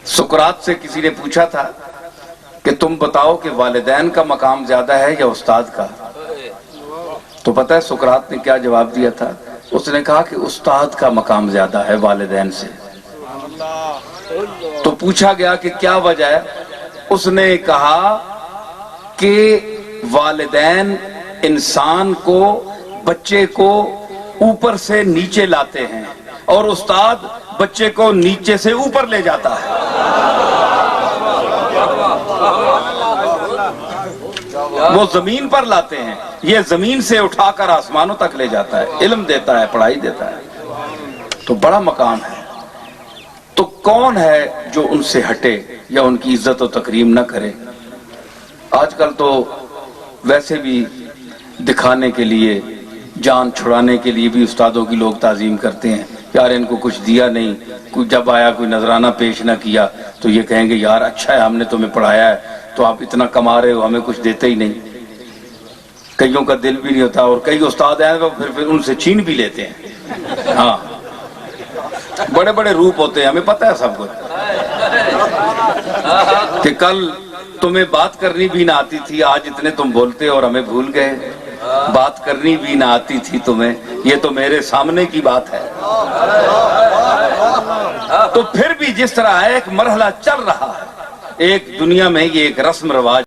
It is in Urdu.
سقراط سے کسی نے پوچھا تھا کہ تم بتاؤ کہ والدین کا مقام زیادہ ہے یا استاد کا؟ تو پتہ ہے سقراط نے کیا جواب دیا تھا؟ اس نے کہا کہ استاد کا مقام زیادہ ہے والدین سے۔ تو پوچھا گیا کہ کیا وجہ ہے؟ اس نے کہا کہ والدین انسان کو، بچے کو اوپر سے نیچے لاتے ہیں اور استاد بچے کو نیچے سے اوپر لے جاتا ہے۔ وہ زمین پر لاتے ہیں، یہ زمین سے اٹھا کر آسمانوں تک لے جاتا ہے، علم دیتا ہے، پڑھائی دیتا ہے، تو بڑا مقام ہے۔ تو کون ہے جو ان سے ہٹے یا ان کی عزت و تکریم نہ کرے؟ آج کل تو ویسے بھی دکھانے کے لیے، جان چھڑانے کے لیے بھی استادوں کی لوگ تعظیم کرتے ہیں۔ یار ان کو کچھ دیا نہیں، کوئی جب آیا کوئی نذرانہ پیش نہ کیا تو یہ کہیں گے یار اچھا ہے ہم نے تمہیں پڑھایا ہے تو آپ اتنا کما رہے ہو، ہمیں کچھ دیتے ہی نہیں۔ کئیوں کا دل بھی نہیں ہوتا، اور کئی استاد ہیں وہ پھر ان سے چھین بھی لیتے ہیں۔ ہاں بڑے بڑے روپ ہوتے ہیں، ہمیں پتہ ہے سب کچھ، کہ کل تمہیں بات کرنی بھی نہ آتی تھی، آج اتنے تم بولتے اور ہمیں بھول گئے۔ بات کرنی بھی نہ آتی تھی تمہیں، یہ تو میرے سامنے کی بات ہے۔ تو پھر بھی جس طرح ایک مرحلہ چل رہا ہے، ایک دنیا میں یہ ایک رسم رواج